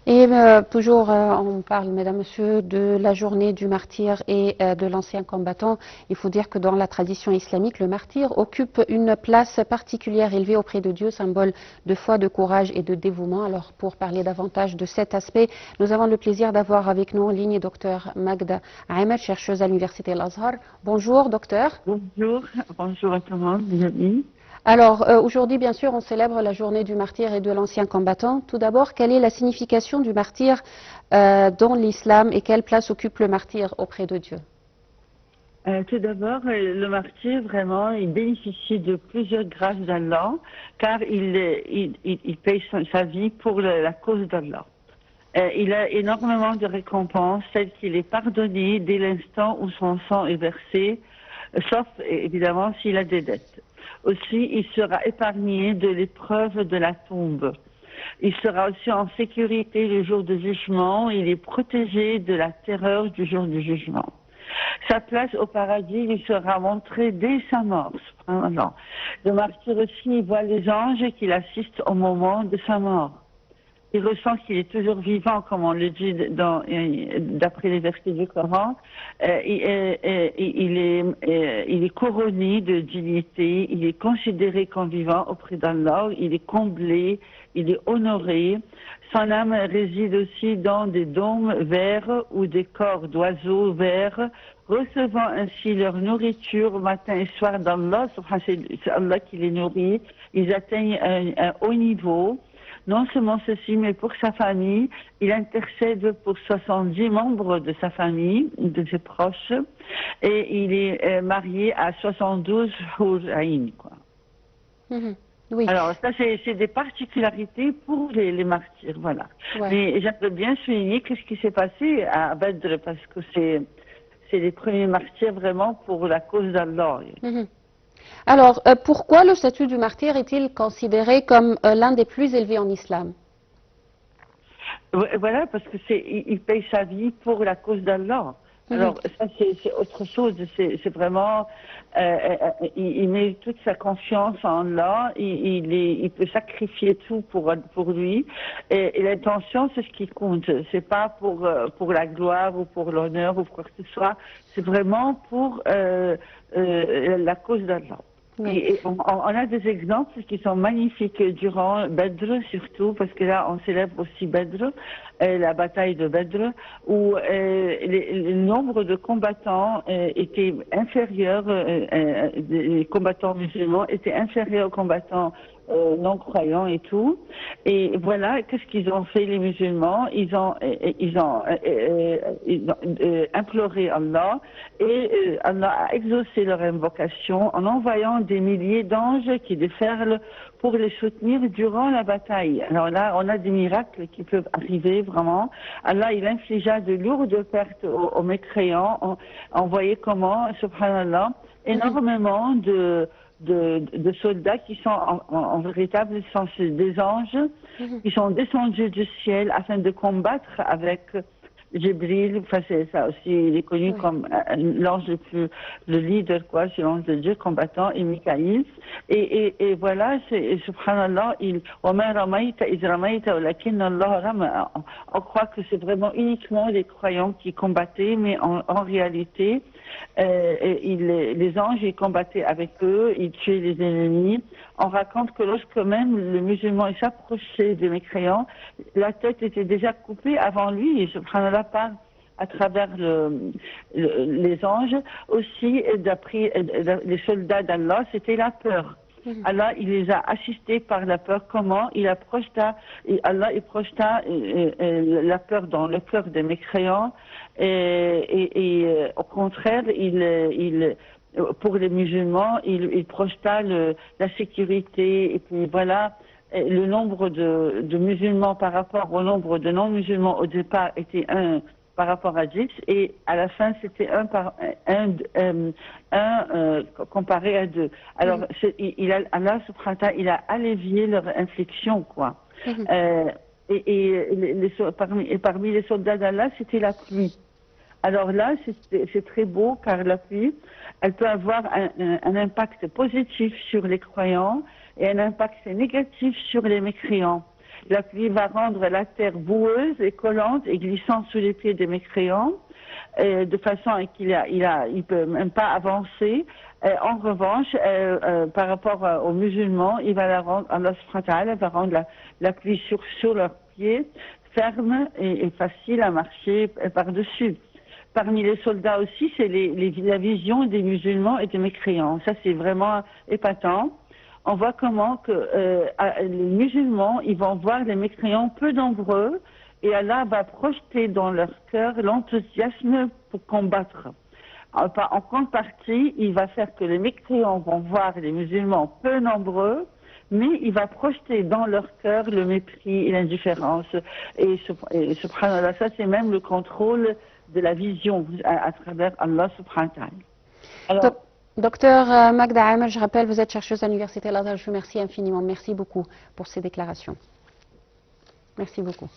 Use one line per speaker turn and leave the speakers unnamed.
Et toujours, on parle, mesdames, messieurs, de la journée du martyr et de l'ancien combattant. Il faut dire que dans la tradition islamique, le martyr occupe une place particulière élevée auprès de Dieu, symbole de foi, de courage et de dévouement. Alors, pour parler davantage de cet aspect, nous avons le plaisir d'avoir avec nous en ligne Dr Magda Ahmed, chercheuse à l'Université Al-Azhar. Bonjour, docteur.
Bonjour, bonjour à tout le monde, mes amis.
Alors, aujourd'hui, bien sûr, on célèbre la journée du martyr et de l'ancien combattant. Tout d'abord, quelle est la signification du martyr dans l'islam et quelle place occupe le martyr auprès de Dieu?
Tout d'abord, le martyr, vraiment, il bénéficie de plusieurs grâces d'Allah, car il paye sa vie pour la cause d'Allah. Il a énormément de récompenses, celles qu'il est pardonné dès l'instant où son sang est versé, sauf évidemment s'il a des dettes. Aussi, il sera épargné de l'épreuve de la tombe. Il sera aussi en sécurité le jour du jugement. Il est protégé de la terreur du jour du jugement. Sa place au paradis lui sera montrée dès sa mort. Le martyr aussi voit les anges qui l'assistent au moment de sa mort. Il ressent qu'il est toujours vivant, comme on le dit d'après les versets du Coran. Il est couronné de dignité, il est considéré comme vivant auprès d'Allah, il est comblé, il est honoré. Son âme réside aussi dans des dômes verts ou des corps d'oiseaux verts, recevant ainsi leur nourriture matin et soir d'Allah. C'est Allah qui les nourrit. Ils atteignent un haut niveau. Non seulement ceci, mais pour sa famille, il intercède pour 70 membres de sa famille, de ses proches, et il est marié à 72 Houraïn, quoi.
Oui.
Alors, ça, c'est des particularités pour les martyrs, voilà.
Ouais.
Mais j'aimerais bien souligner ce qui s'est passé à Badr, parce que c'est les premiers martyrs vraiment pour la cause d'Allah.
Alors, pourquoi le statut du martyr est-il considéré comme l'un des plus élevés en islam?
Voilà, parce que il paye sa vie pour la cause d'Allah. Alors, ça, c'est autre chose. C'est vraiment, il met toute sa confiance en Allah. Il peut sacrifier tout pour lui. Et l'intention, c'est ce qui compte. C'est pas pour la gloire ou pour l'honneur ou quoi que ce soit. C'est vraiment pour la cause d'Allah.
Oui.
Et on a des exemples qui sont magnifiques durant Badr, surtout, parce que là, on célèbre aussi Badr, la bataille de Badr, où le nombre de combattants était inférieur, les combattants musulmans étaient inférieurs aux combattants non-croyants et tout. Et voilà, qu'est-ce qu'ils ont fait, les musulmans? Ils ont imploré Allah, et Allah a exaucé leur invocation en envoyant des milliers d'anges qui déferlent pour les soutenir durant la bataille. Alors là, on a des miracles qui peuvent arriver vraiment. Allah, il infligea de lourdes pertes aux mécréants. On voyait comment, subhanallah, énormément de soldats qui sont en véritable sens des anges, qui sont descendus du ciel afin de combattre avec Jibril. Enfin, c'est ça aussi, il est connu comme l'ange le leader, quoi, c'est l'ange de Dieu combattant, et Mikaïl. Et voilà, c'est subhanallah, on croit que c'est vraiment uniquement les croyants qui combattaient, mais en réalité, les anges, ils combattaient avec eux, ils tuaient les ennemis. On raconte que lorsque même le musulman s'approchait des mécréants, la tête était déjà coupée avant lui, et subhanallah, à travers les anges. Aussi, d'après les soldats d'Allah, c'était la peur. Allah, il les a assistés par la peur. Comment? Allah, il projeta la peur dans le cœur des mécréants, et au contraire, pour les musulmans, il projeta la sécurité. Et puis voilà, le nombre de musulmans par rapport au nombre de non-musulmans au départ était 1 par rapport à 10, et à la fin c'était 1 comparé à 2. Alors Allah subhanahu wa ta'ala, il a allévié leur infliction, quoi. Parmi les soldats d'Allah, c'était la pluie. Alors là, c'est très beau, car la pluie, elle peut avoir un impact positif sur les croyants et un impact négatif sur les mécréants. La pluie va rendre la terre boueuse et collante et glissante sous les pieds des mécréants, de façon à il peut même pas avancer. En revanche, par rapport aux musulmans, il va la rendre, Allah subhanahu wa ta'ala va rendre la pluie sur leurs pieds ferme et facile à marcher par-dessus. Parmi les soldats aussi, c'est la vision des musulmans et des mécréants. Ça, c'est vraiment épatant. On voit comment que les musulmans, ils vont voir les mécréants peu nombreux et Allah va projeter dans leur cœur l'enthousiasme pour combattre. En contrepartie, il va faire que les mécréants vont voir les musulmans peu nombreux, mais il va projeter dans leur cœur le mépris et l'indifférence. Et subhanallah, ça c'est même le contrôle de la vision à travers Allah subhanahu wa ta'ala. Alors,
Docteur Magda Amer, je rappelle, vous êtes chercheuse à l'Université Al-Azhar. Je vous remercie infiniment. Merci beaucoup pour ces déclarations. Merci beaucoup.